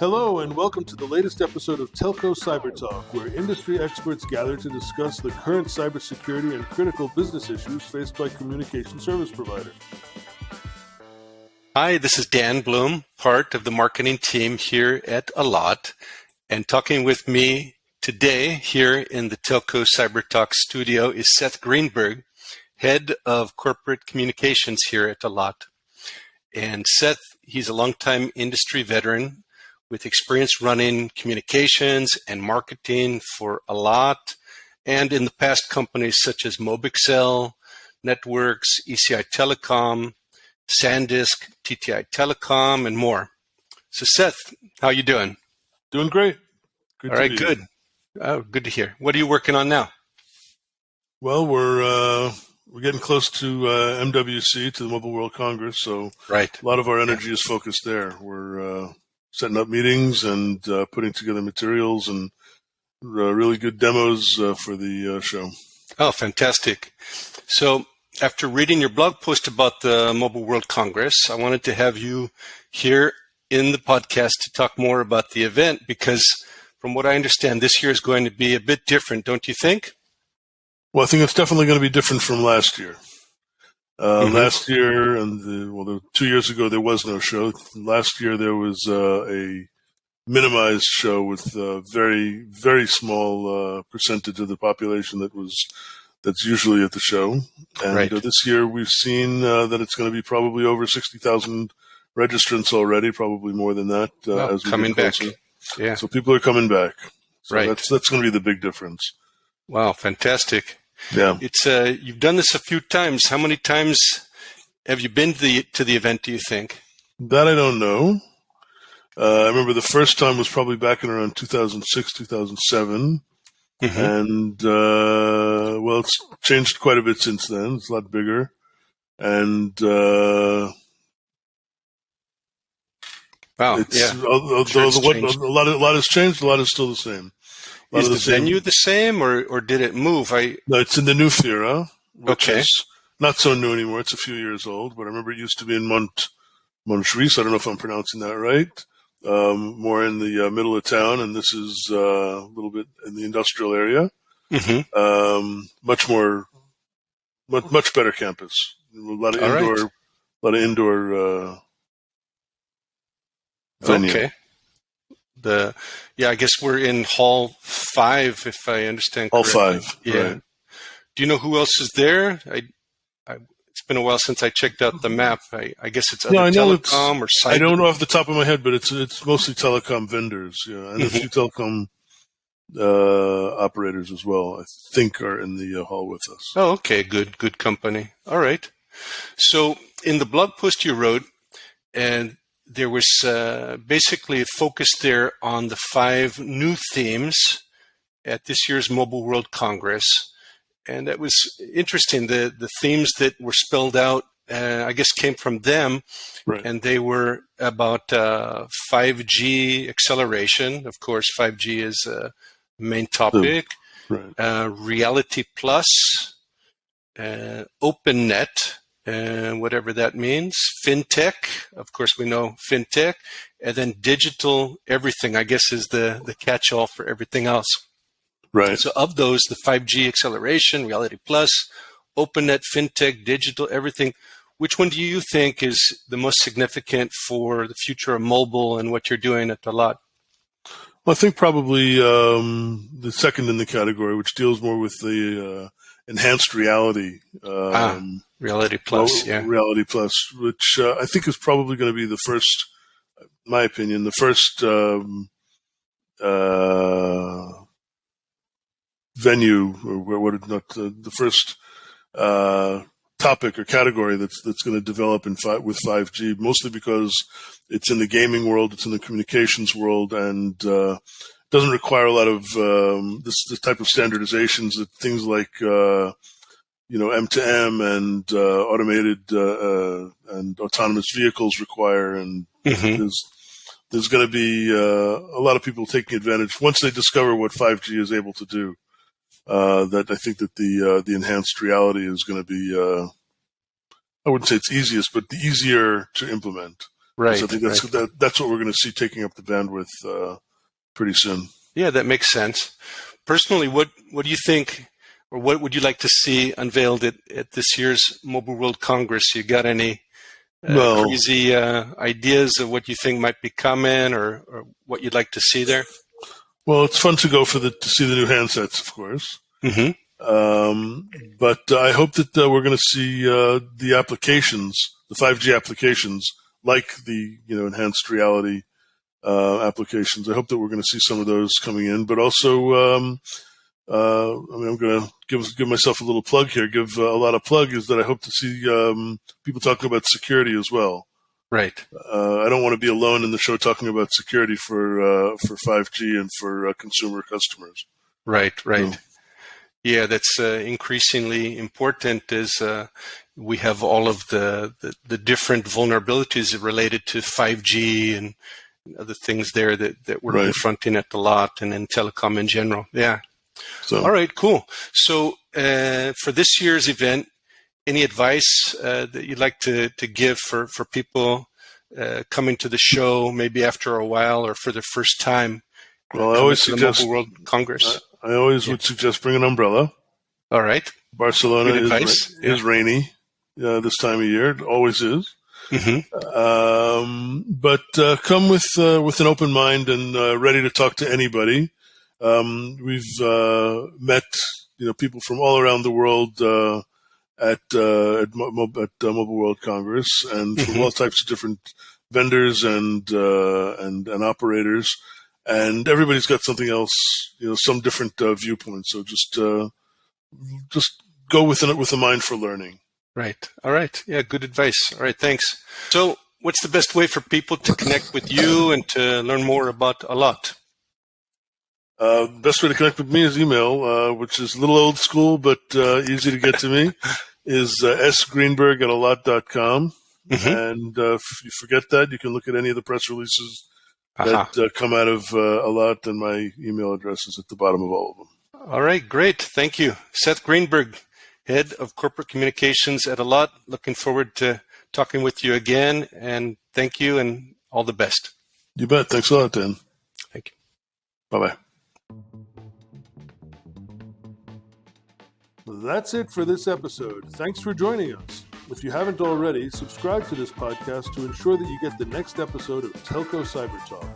Hello and welcome to the latest episode of Telco CyberTalk, where industry experts gather to discuss the current cybersecurity and critical business issues faced by communication service providers. Hi, this is Dan Bloom, part of the marketing team here at Allot, and talking with me today here in the Telco CyberTalk studio is Seth Greenberg, head of corporate communications here at Allot. And Seth, he's a longtime industry veteran with experience running communications and marketing for Allot, and in the past companies such as Mobixel, Networks, ECI Telecom, SanDisk, TTI Telecom, and more. So Seth, how you doing? Doing great. All right, good. Oh, good to hear. What are you working on now? Well, we're getting close to MWC, to the Mobile World Congress, so right. A lot of our energy is focused there. We're setting up meetings and putting together materials and really good demos for the show. Oh, fantastic. So after reading your blog post about the Mobile World Congress, I wanted to have you here in the podcast to talk more about the event because from what I understand, this year is going to be a bit different, don't you think? Well, I think it's definitely going to be different from last year. Last year, 2 years ago, there was no show. Last year, there was a minimized show with a very, very small percentage of the population that's usually at the show. And right. This year, we've seen that it's going to be probably over 60,000 registrants already, probably more than that. As we coming back. Yeah. So people are coming back. So right. That's going to be the big difference. Wow, fantastic. Yeah. It's you've done this a few times. How many times have you been to the event, do you think? That I don't know. I remember the first time was probably back in around 2006, 2007. And, it's changed quite a bit since then. It's a lot bigger. And, wow, yeah. Although a lot has changed, a lot is still the same. Is the venue the same, or did it move? No, it's in the new Theater, which okay. is not so new anymore. It's a few years old, but I remember it used to be in Montjuïc. I don't know if I'm pronouncing that right. More in the middle of town, and this is a little bit in the industrial area. Much better campus. A lot of indoor venue. Okay. I guess we're in Hall 5, if I understand correctly. Hall 5, yeah. Right. Do you know who else is there? It's been a while since I checked out the map. I guess it's other telecom or cyber. I don't know off the top of my head, but it's mostly telecom vendors, and a few telecom operators as well, I think, are in the hall with us. Oh, okay, good company. All right. So in the blog post you wrote, and there was basically a focus there on the 5 new themes at this year's Mobile World Congress. And that was interesting. The themes that were spelled out, I guess, came from them. Right. And they were about 5G acceleration. Of course, 5G is a main topic. Right. Reality Plus, OpenNet, whatever that means, FinTech, of course we know FinTech, and then digital everything, I guess, is the catch-all for everything else. Right. So of those, the 5G acceleration, Reality Plus, OpenNet, FinTech, digital everything, which one do you think is the most significant for the future of mobile and what you're doing at Allot? Well, I think probably the second in the category, which deals more with the enhanced reality. Reality Plus, yeah. Reality Plus, which I think is probably going to be the first, in my opinion, the first venue, or the first topic or category that's going to develop with 5G, mostly because it's in the gaming world, it's in the communications world, and doesn't require a lot of this type of standardizations that things like M2M and automated and autonomous vehicles require, and there's going to be a lot of people taking advantage once they discover what 5G is able to do. That I think that the enhanced reality is going to be, I wouldn't say it's easiest, but the easier to implement. Right. So I think that's what we're going to see taking up the bandwidth pretty soon. Yeah, that makes sense. Personally, what do you think, or what would you like to see unveiled at this year's Mobile World Congress? You got any crazy ideas of what you think might be coming, or what you'd like to see there? Well, it's fun to go to see the new handsets, of course. Mm-hmm. But I hope that we're going to see the applications, the 5G applications, like the enhanced reality applications. I hope that we're going to see some of those coming in. But also, I'm going to give myself a little plug here. Give a lot of plug is that I hope to see people talking about security as well. Right. I don't want to be alone in the show talking about security for 5G and for consumer customers. Right. Yeah, that's increasingly important as we have all of the different vulnerabilities related to 5G and other things there that we're confronting at Allot and in telecom in general. Yeah. So. All right, cool. So for this year's event, any advice that you'd like to give for people coming to the show, maybe after a while or for the first time? Well, I always suggest the Mobile World Congress. I always would suggest bring an umbrella. All right. Barcelona is rainy this time of year. It always is. Mm-hmm. But come with an open mind and ready to talk to anybody. We've met people from all around the world at Mobile World Congress, and from all types of different vendors and operators, and everybody's got something else, some different viewpoint. So just go with a mind for learning. Right. All right. Yeah, good advice. All right, thanks. So what's the best way for people to connect with you and to learn more about Allot? The best way to connect with me is email, which is a little old school, but easy to get to me, is sgreenberg@allot.com. And if you forget that, you can look at any of the press releases that come out of Allot, and my email address is at the bottom of all of them. All right, great. Thank you. Seth Greenberg, Head of Corporate Communications at Allot. Looking forward to talking with you again, and thank you, and all the best. You bet. Thanks a lot, Dan. Thank you. Bye-bye. That's it for this episode. Thanks for joining us. If you haven't already, subscribe to this podcast to ensure that you get the next episode of Telco CyberTalk.